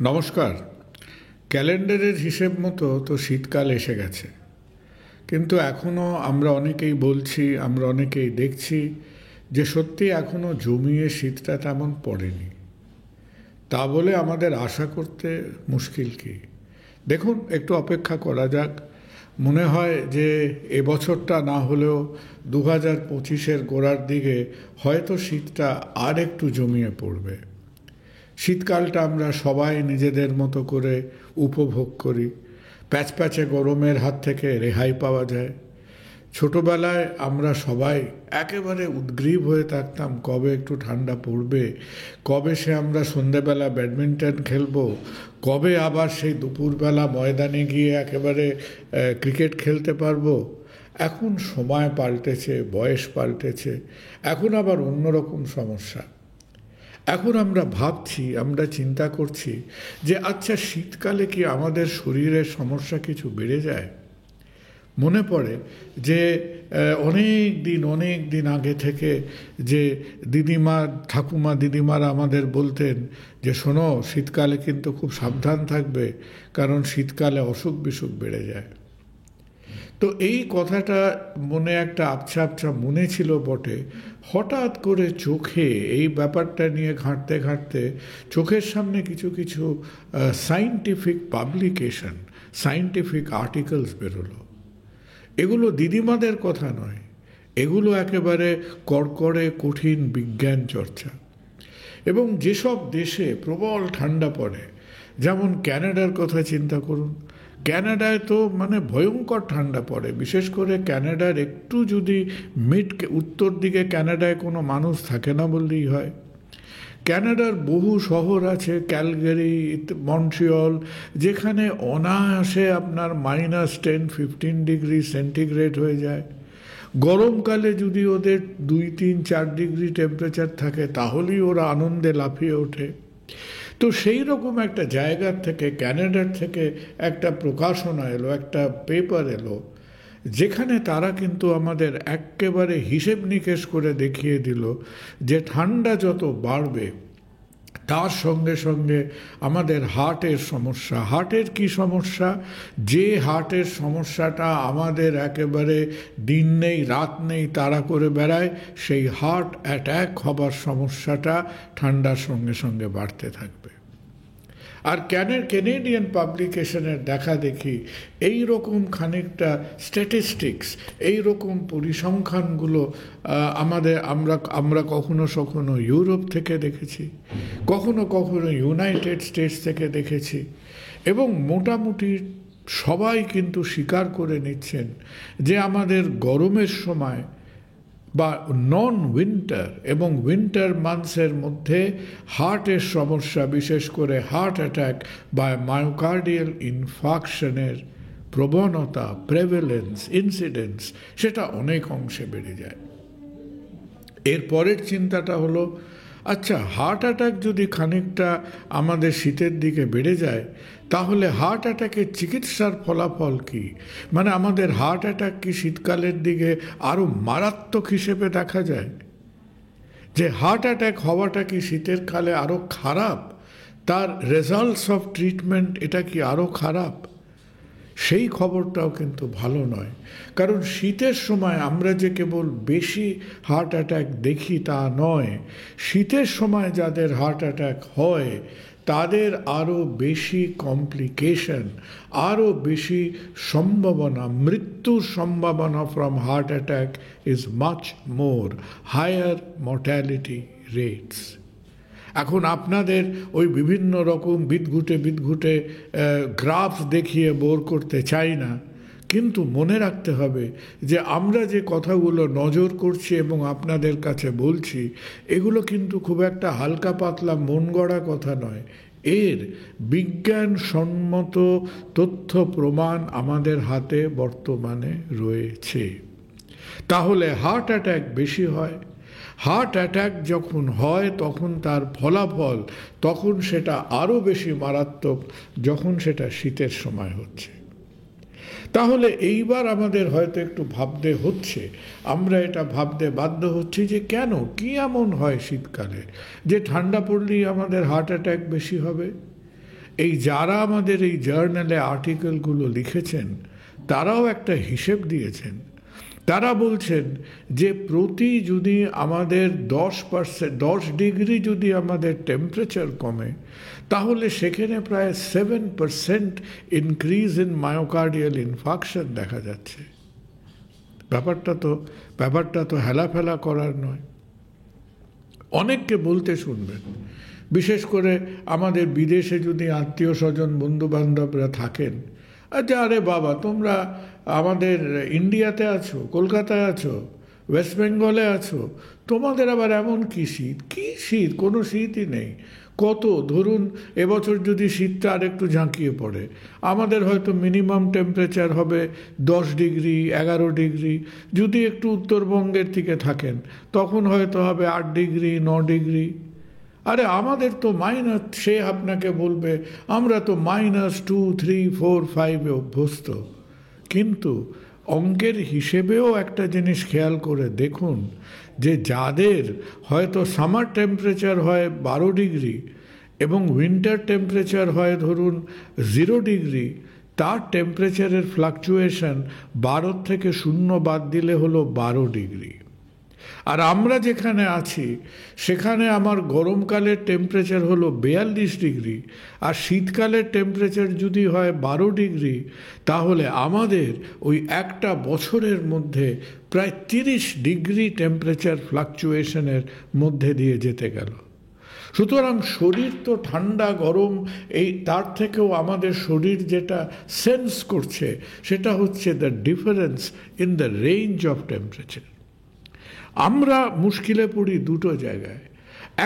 নমস্কার। ক্যালেন্ডারের হিসেব মতো তো শীতকাল এসে গেছে, কিন্তু এখনও আমরা অনেকেই বলছি, আমরা অনেকেই দেখছি যে সত্যি এখনও জমিয়ে শীতটা তেমন পড়েনি। তা বলে আমাদের আশা করতে মুশকিল কি? দেখুন, একটু অপেক্ষা করা যাক। মনে হয় যে এবছরটা না হলেও 2025-এর গোড়ার দিকে হয়তো শীতটা আর একটু জমিয়ে পড়বে। শীতকালটা আমরা সবাই নিজেদের মতো করে উপভোগ করি। প্যাচপ্যাচে গরমের হাত থেকে রেহাই পাওয়া যায়। ছোটবেলায় আমরা সবাই একেবারে উদ্গ্রীব হয়ে থাকতাম কবে একটু ঠান্ডা পড়বে, কবে সে আমরা সন্ধেবেলা ব্যাডমিন্টন খেলবো, কবে আবার সেই দুপুরবেলা ময়দানে গিয়ে একেবারে ক্রিকেট খেলতে পারবো। এখন সময় পাল্টেছে, বয়স পাল্টেছে, এখন আবার অন্যরকম সমস্যা। এখন আমরা ভাবছি, আমরা চিন্তা করছি যে আচ্ছা, শীতকালে কি আমাদের শরীরের সমস্যা কিছু বেড়ে যায়? মনে পড়ে যে অনেক দিন আগে থেকে যে ঠাকুমা দিদিমারা আমাদের বলতেন যে শোনো, শীতকালে কিন্তু খুব সাবধান থাকবে, কারণ শীতকালে অসুখ বিসুখ বেড়ে যায়। তো এই কথাটা মনে একটা আবছা মনে ছিল বটে। হঠাৎ করে চোখে এই ব্যাপারটা নিয়ে ঘাঁটতে ঘাঁটতে চোখের সামনে কিছু সায়েন্টিফিক পাবলিকেশন, সায়েন্টিফিক আর্টিকেলস বেরোলো। এগুলো দিদিমাদের কথা নয়, এগুলো একেবারে কড়কড়ে কঠিন বিজ্ঞান চর্চা। এবং যেসব দেশে প্রবল ঠান্ডা পড়ে, যেমন ক্যানাডার কথা চিন্তা করুন। ক্যানাডায় তো ভয়ঙ্কর ঠান্ডা পড়ে। বিশেষ করে ক্যানাডার একটু যদি উত্তর দিকে ক্যানাডায় কোনো মানুষ থাকে না বললেই হয়। ক্যানাডার বহু শহর আছে, ক্যালগারি, মন্ট্রিয়ল, যেখানে অনায়াসে আপনার -10-15 ডিগ্রি সেন্টিগ্রেড হয়ে যায়। গরমকালে যদি ওদের 2-3-4 ডিগ্রি টেম্পারেচার থাকে, তাহলেই ওরা আনন্দে লাফিয়ে ওঠে। তো সেই রকম একটা জায়গার থেকে, ক্যানাডার থেকে একটা প্রকাশনা এলো, একটা পেপার এলো, যেখানে তারা কিন্তু আমাদের একেবারে হিসেব নিকেশ করে দেখিয়ে দিল যে ঠান্ডা যত বাড়বে তার সঙ্গে সঙ্গে আমাদের হার্টের সমস্যা। হার্টের কি সমস্যা? যে হার্টের সমস্যাটা আমাদের একেবারে দিন নেই রাত নেই তাড়া করে বেড়ায়, সেই হার্ট অ্যাট্যাক হবার সমস্যাটা ঠান্ডার সঙ্গে সঙ্গে বাড়তে থাকবে। আর ক্যানেডিয়ান পাবলিকেশনের দেখা দেখি এইরকম খানিকটা স্ট্যাটিস্টিক্স, এইরকম পরিসংখ্যানগুলো আমরা কখনো ইউরোপ থেকে দেখেছি, কখনো ইউনাইটেড স্টেটস থেকে দেখেছি। এবং মোটামুটি সবাই কিন্তু স্বীকার করে নিচ্ছেন যে আমাদের গরমের সময় বা নন উইন্টার এবং উইন্টার মান্থসের মধ্যে হার্টের সমস্যা, বিশেষ করে হার্ট অ্যাটাক বা মায়োকার্ডিয়াল ইনফাকশনের প্রবণতা, প্রেভেলেন্স, ইনসিডেন্স, সেটা অনেক অংশে বেড়ে যায়। এর পরের চিন্তাটা হলো, আচ্ছা, হার্ট অ্যাটাক যদি খানিকটা আমাদের শীতের দিকে বেড়ে যায়, তাহলে হার্ট অ্যাটাকের চিকিৎসার ফলাফল কি? আমাদের হার্ট অ্যাটাক কি শীতকালের দিকে আরও মারাত্মক হিসেবে দেখা যায়? যে হার্ট অ্যাটাক হওয়াটা কি শীতের কালে আরও খারাপ? তার রেজাল্টস অফ ট্রিটমেন্ট এটা কি আরও খারাপ? সেই খবরটাও কিন্তু ভালো নয়। কারণ শীতের সময় আমরা যে কেবল বেশি হার্ট অ্যাটাক দেখি তা নয়, শীতের সময় যাদের হার্ট অ্যাটাক হয় তাদের আরও বেশি কমপ্লিকেশন, আরও বেশি সম্ভাবনা, মৃত্যুর সম্ভাবনা from heart attack is much more, higher mortality rates. এখন আপনাদের ওই বিভিন্ন রকম বিদঘুটে গ্রাফ দেখিয়ে বোর করতে চাই না, কিন্তু মনে রাখতে হবে যে আমরা যে কথাগুলো নজর করছি এবং আপনাদের কাছে বলছি, এগুলো কিন্তু খুব একটা হালকা পাতলা মন গড়া কথা নয়। এর বিজ্ঞানসম্মত তথ্য প্রমাণ আমাদের হাতে বর্তমানে রয়েছে। তাহলে হার্ট অ্যাটাক বেশি হয়। হার্ট অ্যাটাক যখন হয় তখন তার ফলাফল তখন সেটা আরও বেশি মারাত্মক যখন সেটা শীতের সময় হচ্ছে। তাহলে এইবার আমাদের হয়তো একটু ভাবতে হচ্ছে, আমরা এটা ভাবতে বাধ্য হচ্ছি যে কেন, কি এমন হয় শীতকালে যে ঠান্ডা পড়লেই আমাদের হার্ট অ্যাটাক বেশি হবে? এই যারা আমাদের এই জার্নালে আর্টিকেলগুলো লিখেছেন তারাও একটা হিসেব দিয়েছেন। তারা বলছেন যে প্রতি যদি আমাদের 10 ডিগ্রি যদি আমাদের টেম্পারেচার কমে, তাহলে সেখানে প্রায় 7% ইনক্রিজ ইন মায়োকার্ডিয়াল ইনফাকশন দেখা যাচ্ছে। ব্যাপারটা তো হেলাফেলা করার নয়। অনেককে বলতে শুনবেন, বিশেষ করে আমাদের বিদেশে যদি আত্মীয় স্বজন বন্ধু বান্ধবরা থাকেন, আচ্ছা আরে বাবা তোমরা আমাদের ইন্ডিয়াতে আছো, কলকাতায় আছো, ওয়েস্ট বেঙ্গলে আছো, তোমাদের আবার এমন কী শীত? কোনো শীতই নেই। কত ধরুন এবছর যদি শীতটা আর একটু ঝাঁকিয়ে পড়ে, আমাদের হয়তো মিনিমাম টেম্পারেচার হবে 10 ডিগ্রি 11 ডিগ্রি। যদি একটু উত্তরবঙ্গের দিকে থাকেন তখন হয়তো হবে 8 ডিগ্রি 9 ডিগ্রি। আরে আমাদের তো মাইনাস, সে আপনাকে বলবে আমরা তো -2, 3, 4, 5 অভ্যস্ত। কিন্তু অঙ্কের হিসেবেও একটা জিনিস খেয়াল করে দেখুন যে যাদের হয়তো সামার টেম্পারেচার হয় 12 ডিগ্রি এবং উইন্টার টেম্পারেচার হয় ধরুন 0 ডিগ্রি, তার টেম্পারেচারের ফ্লাকচুয়েশন 12 থেকে 0 বাদ দিলে হলো 12 ডিগ্রি। আর আমরা যেখানে আছি সেখানে আমার গরমকালের টেম্পারেচার হলো 42 ডিগ্রি, আর শীতকালের টেম্পারেচার যদি হয় 12 ডিগ্রি, তাহলে আমাদের ওই একটা বছরের মধ্যে প্রায় 30 ডিগ্রি টেম্পারেচার ফ্লাকচুয়েশনের মধ্যে দিয়ে যেতে গেল। সুতরাং শরীর তো ঠান্ডা গরম এই তার থেকেও আমাদের শরীর যেটা সেন্স করছে সেটা হচ্ছে the difference in the range of temperature. আমরা মুশকিলে পড়ি দুটো জায়গায়।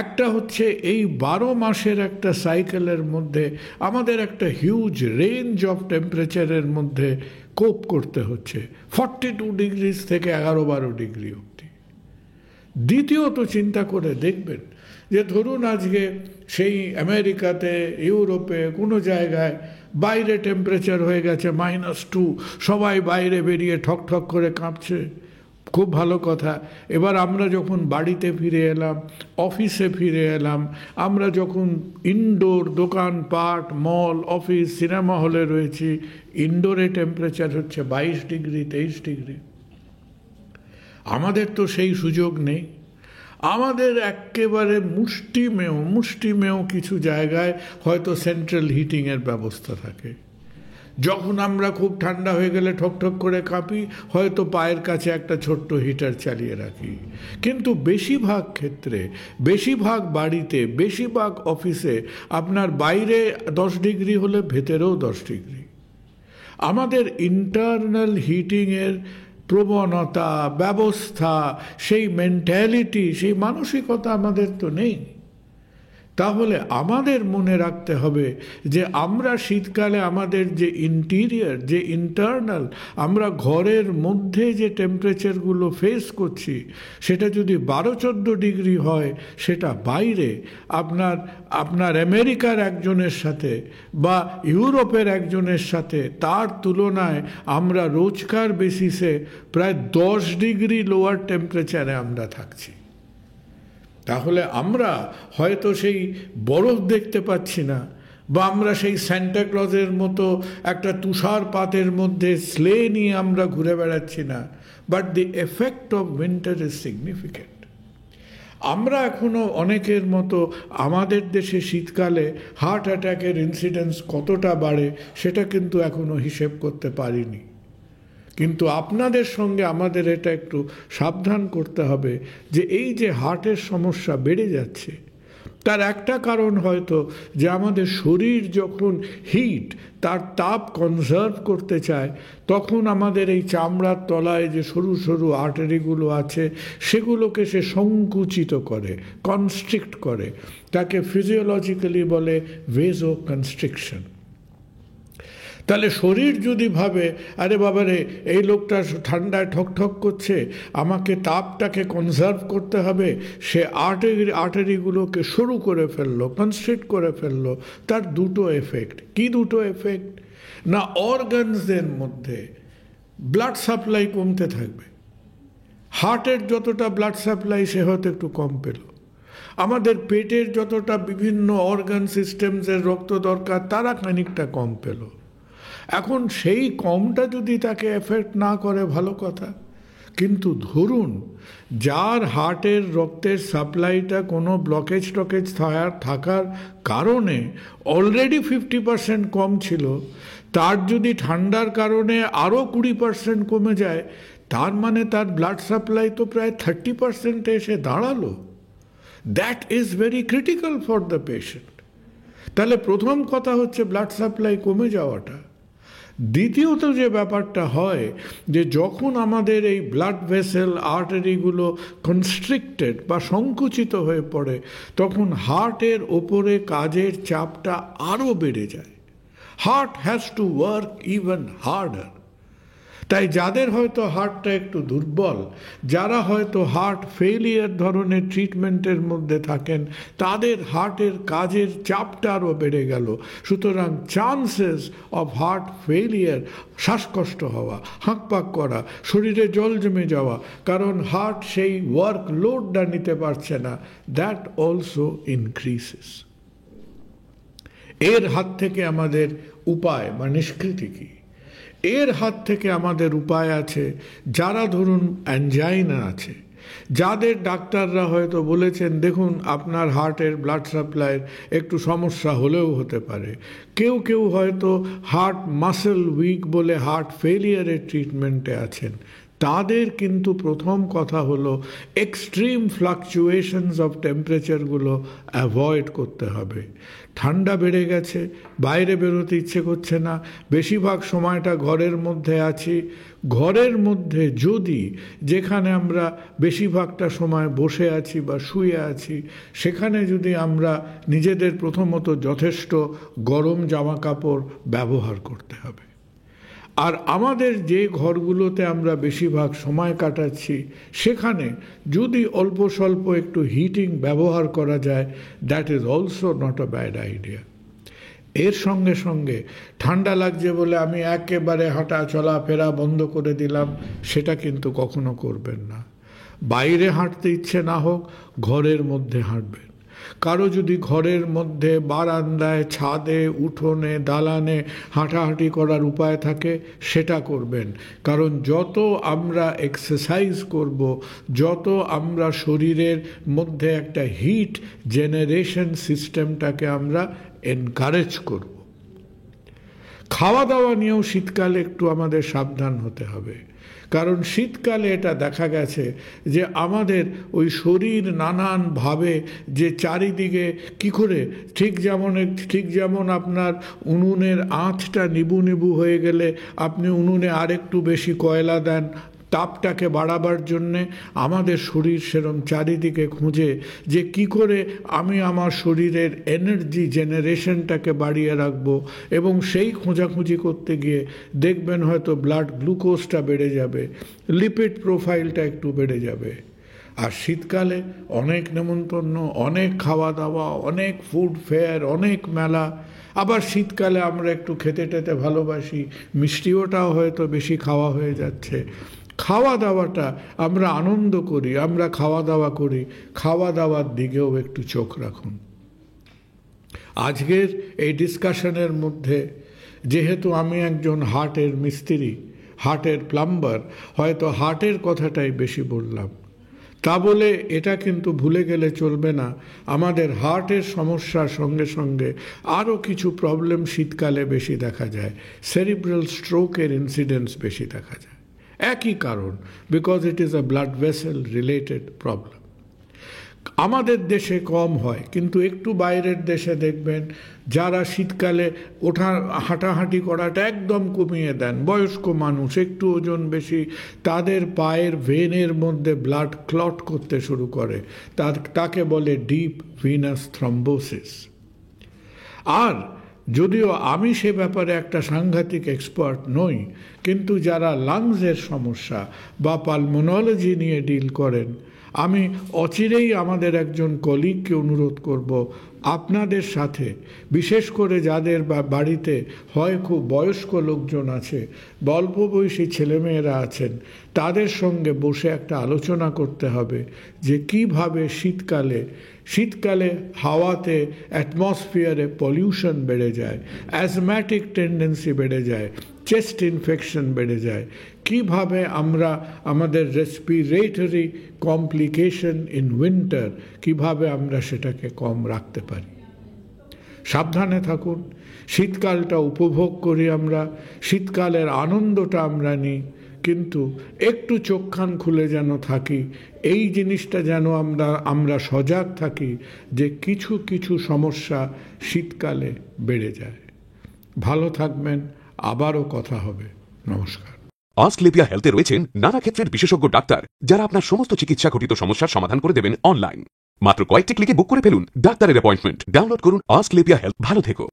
একটা হচ্ছে এই 12 মাসের একটা সাইকেলের মধ্যে আমাদের একটা হিউজ রেঞ্জ অফ টেম্পারেচারের মধ্যে কোপ করতে হচ্ছে, 42 ডিগ্রি থেকে 11-12 ডিগ্রি অবধি। দ্বিতীয়ত চিন্তা করে দেখবেন যে ধরুন আজকে সেই আমেরিকাতে ইউরোপে কোনো জায়গায় বাইরে টেম্পারেচার হয়ে গেছে -2, সবাই বাইরে বেরিয়ে ঠক ঠক করে কাঁপছে, খুব ভালো কথা। এবার আমরা যখন বাড়িতে ফিরে এলাম, অফিসে ফিরে এলাম, আমরা যখন ইনডোর দোকানপাট মল অফিস সিনেমা হলে রয়েছি, ইনডোরে টেম্পারেচার হচ্ছে 22 ডিগ্রি 23 ডিগ্রি। আমাদের তো সেই সুযোগ নেই। আমাদের একেবারে মুষ্টিমেয় কিছু জায়গায় হয়তো সেন্ট্রাল হিটিংয়ের ব্যবস্থা থাকে। যখন আমরা খুব ঠান্ডা হয়ে গেলে ঠকঠক করে কাঁপি, হয়তো পায়ের কাছে একটা ছোট্ট হিটার চালিয়ে রাখি। কিন্তু বেশিরভাগ ক্ষেত্রে, বেশিরভাগ বাড়িতে, বেশিরভাগ অফিসে আপনার বাইরে 10 ডিগ্রি হলে ভেতরেও 10 ডিগ্রি। আমাদের ইন্টারনাল হিটিংয়ের প্রবণতা, ব্যবস্থা, সেই মেন্টালিটি, সেই মানসিকতা আমাদের তো নেই। তাহলে আমাদের মনে রাখতে হবে যে আমরা শীতকালে আমাদের যে ইন্টিরিয়ার, যে ইন্টারনাল, আমরা ঘরের মধ্যে যে টেম্পারেচারগুলো ফেস করছি, সেটা যদি 12-14 ডিগ্রি হয়, সেটা বাইরে আপনার আমেরিকার একজনের সাথে বা ইউরোপের একজনের সাথে তার তুলনায় আমরা রোজকার বেসিসে প্রায় 10 ডিগ্রি লোয়ার টেম্পারেচারে আমরা থাকছি। তাহলে আমরা হয়তো সেই বরফ দেখতে পাচ্ছি না, বা আমরা সেই সান্টা ক্লজের মতো একটা তুষারপাতের মধ্যে স্লে নিয়ে আমরা ঘুরে বেড়াচ্ছি না, but the effect of winter is significant. আমরা এখনও অনেকের মতো আমাদের দেশে শীতকালে হার্ট অ্যাটাকের ইনসিডেন্স কতটা বাড়ে সেটা কিন্তু এখনও হিসেব করতে পারিনি। কিন্তু আপনাদের সঙ্গে আমাদের এটা একটু সাবধান করতে হবে যে এই যে হার্টের সমস্যা বেড়ে যাচ্ছে, তার একটা কারণ হয়তো যে আমাদের শরীর যখন হিট, তার তাপ কনজার্ভ করতে চায়, তখন আমাদের এই চামড়ার তলায় যে সরু সরু আর্টারিগুলো আছে সেগুলোকে সে সংকুচিত করে, কনস্ট্রিক্ট করে। তাকে ফিজিওলজিক্যালি বলে ভেজো কনস্ট্রিকশন। তাহলে শরীর যদি ভাবে আরে বাবারে এই লোকটা ঠান্ডায় ঠকঠক করছে, আমাকে তাপটাকে কনজার্ভ করতে হবে, সে আর্টারিগুলোকে সরু করে ফেললো, কনস্ট্রিক্ট করে ফেললো, তার দুটো এফেক্ট। কি দুটো এফেক্ট? না অর্গানসদের মধ্যে ব্লাড সাপ্লাই কমতে থাকবে। হার্টের যতটা ব্লাড সাপ্লাই সে হয়তো একটু কম পেল, আমাদের পেটের যতটা বিভিন্ন অর্গান সিস্টেমসের রক্ত দরকার তারা খানিকটা কম পেল। এখন সেই কমটা যদি তাকে এফেক্ট না করে ভালো কথা, কিন্তু ধরুন যার হার্টের রক্তের সাপ্লাইটা কোনো ব্লকেজ টকেজ থাকার কারণে অলরেডি 50% কম ছিল, তার যদি ঠান্ডার কারণে আরও 20% কমে যায়, তার মানে তার ব্লাড সাপ্লাই তো প্রায় 30% এসে দাঁড়ালো। That is very critical for the patient. তাহলে প্রথম কথা হচ্ছে ব্লাড সাপ্লাই কমে যাওয়াটা। দ্বিতীয়ত যে ব্যাপারটা হয় যে যখন আমাদের এই ব্লাড ভেসেল আর্টারিগুলো কনস্ট্রিক্টেড বা সংকুচিত হয়ে পড়ে, তখন হার্টের ওপরে কাজের চাপটা আরও বেড়ে যায়। Heart has to work even harder. তাই যাদের হয়তো হার্টটা একটু দুর্বল, যারা হয়তো হার্ট ফেলিয়ার ধরনের ট্রিটমেন্টের মধ্যে থাকেন, তাদের হার্টের কাজের চাপটা আরও বেড়ে গেল। সুতরাং চান্সেস অফ হার্ট ফেলিয়ার, শ্বাসকষ্ট হওয়া, হাঁকপাক করা, শরীরে জল জমে যাওয়া, কারণ হার্ট সেই ওয়ার্ক লোডটা নিতে পারছে না, দ্যাট অলসো ইনক্রিসেস। এর হাত থেকে আমাদের উপায় বা নিষ্কৃতি কি? এর হাত থেকে আমাদের উপায় আছে, যারা ধরুন অ্যাঞ্জাইনা আছে, যাদের ডাক্তাররা হয়তো বলেছেন দেখুন আপনার হার্টের ব্লাড সাপ্লাইয়ের একটু সমস্যা হলেও হতে পারে, কেউ কেউ হয়তো হার্ট মাসেল উইক বলে হার্ট ফেলিয়ারের ট্রিটমেন্টে আছেন, তাদের কিন্তু প্রথম কথা হলো এক্সট্রিম ফ্লাকচুয়েশনস অফ টেম্পারেচারগুলো অ্যাভয়েড করতে হবে। ঠান্ডা বেড়ে গেছে, বাইরে বেরোতে ইচ্ছে করছে না, বেশিরভাগ সময়টা ঘরের মধ্যে আছি, ঘরের মধ্যে যদি যেখানে আমরা বেশিরভাগটা সময় বসে আছি বা শুয়ে আছি, সেখানে যদি আমরা নিজেদের প্রথমত যথেষ্ট গরম জামা কাপড় ব্যবহার করতে হবে। আর আমাদের যে ঘরগুলোতে আমরা বেশিরভাগ সময় কাটাচ্ছি, সেখানে যদি অল্প স্বল্প একটু হিটিং ব্যবহার করা যায়, that is also not a bad idea. এর সঙ্গে সঙ্গে ঠান্ডা লাগছে বলে আমি একেবারে হাঁটা চলাফেরা বন্ধ করে দিলাম, সেটা কিন্তু কখনো করবেন না। বাইরে হাঁটতে ইচ্ছে না হোক, ঘরের মধ্যে হাঁটবেন। কারো যদি ঘরের মধ্যে বারান্দায়, ছাদে, উঠোনে, দালানে হাঁটাহাঁটি করার উপায় থাকে, সেটা করবেন। কারণ যত আমরা এক্সারসাইজ করব, যত আমরা শরীরের মধ্যে একটা হিট জেনারেশন সিস্টেমটাকে আমরা এনকারেজ করব। খাওয়া দাওয়া নিয়েও শীতকালে একটু আমাদের সাবধান হতে হবে, কারণ শীতকালে এটা দেখা গেছে যে আমাদের ওই শরীর নানানভাবে যে চারিদিকে কি করে ঠিক যেমন আপনার উনুনের আঁচটা নিবু নিবু হয়ে গেলে আপনি উনুনে আরেকটু বেশি কয়লা দেন তাপটাকে বাড়াবার জন্যে, আমাদের শরীর সেরম চারিদিকে খুঁজে যে কি করে আমি আমার শরীরের এনার্জি জেনারেশনটাকে বাড়িয়ে রাখবো, এবং সেই খোঁজাখুঁজি করতে গিয়ে দেখবেন হয়তো ব্লাড গ্লুকোজটা বেড়ে যাবে, লিপিড প্রোফাইলটা একটু বেড়ে যাবে। আর শীতকালে অনেক নেমন্তন্ন, অনেক খাওয়া দাওয়া, অনেক ফুড ফেয়ার, অনেক মেলা। আবার শীতকালে আমরা একটু খেতে টেতে ভালোবাসি, মিষ্টিওটাও হয়তো বেশি খাওয়া হয়ে যাচ্ছে। খাওয়া দাওয়াটা আমরা আনন্দ করি, আমরা খাওয়া দাওয়া করি, খাওয়া দাওয়ার দিকেও একটু চোখ রাখুন। আজকের এই ডিসকাশনের মধ্যে যেহেতু আমি একজন হার্টের মিস্ত্রি, হার্টের প্লাম্বার, হয়তো হার্টের কথাটাই বেশি বললাম। তা বলে এটা কিন্তু ভুলে গেলে চলবে না, আমাদের হার্টের সমস্যার সঙ্গে সঙ্গে আরও কিছু প্রবলেম শীতকালে বেশি দেখা যায়। সেরিব্রাল স্ট্রোকের ইনসিডেন্স বেশি দেখা যায়, একই কারণ, because it is a blood vessel related problem. আমাদের দেশে কম হয়, কিন্তু একটু বাইরের দেশে দেখবেন যারা শীতকালে হাঁটাহাঁটি করাটা একদম কমিয়ে দেন, বয়স্ক মানুষ, একটু ওজন বেশি, তাদের পায়ের ভেনের মধ্যে ব্লাড ক্লট করতে শুরু করে, তাকে বলে ডিপ ভিনাস থ্রম্বোসিস। আর যদিও আমি সে ব্যাপারে একটা সাংঘাতিক এক্সপার্ট নই, কিন্তু যারা লাংসের সমস্যা বা পালমোনোলজি নিয়ে ডিল করেন, আমি অচিরেই আমাদের একজন কলিগকে অনুরোধ করব আপনাদের সাথে, বিশেষ করে যাদের বাড়িতে হয় খুব বয়স্ক লোকজন আছে, অল্প বয়সী ছেলেমেয়েরা আছেন, তাদের সঙ্গে বসে একটা আলোচনা করতে হবে যে কিভাবে শীতকালে হাওয়াতে অ্যাটমসফিয়ারে পলিউশন বেড়ে যায়, অ্যাজম্যাটিক টেন্ডেন্সি বেড়ে যায়, চেস্ট ইনফেকশন বেড়ে যায়, কিভাবে আমরা আমাদের রেসপিরেটরি কমপ্লিকেশন ইন উইন্টার কিভাবে আমরা সেটাকে কম রাখতে পারি। সাবধানে থাকুন, শীতকালটা উপভোগ করি, আমরা শীতকালের আনন্দটা আমরা নিই, কিন্তু একটু চোখ কান খুলে যেন থাকি, এই জিনিসটা যেন আমরা সজাগ থাকি যে কিছু কিছু সমস্যা শীতকালে বেড়ে যায়। ভালো থাকবেন, আবারও কথা হবে। নমস্কার। অস্ক্লেপিয়া হেলথে রয়েছেন নানা ক্ষেত্রের বিশেষজ্ঞ ডাক্তার, যারা আপনার সমস্ত চিকিৎসা ঘটিত সমস্যার সমাধান করে দেবেন অনলাইন। মাত্র কয়েকটি ক্লিকে বুক করে ফেলুন ডাক্তারের অ্যাপয়েন্টমেন্ট। ডাউনলোড করুন অস্ক্লেপিয়া হেলথ। ভালো থেকো।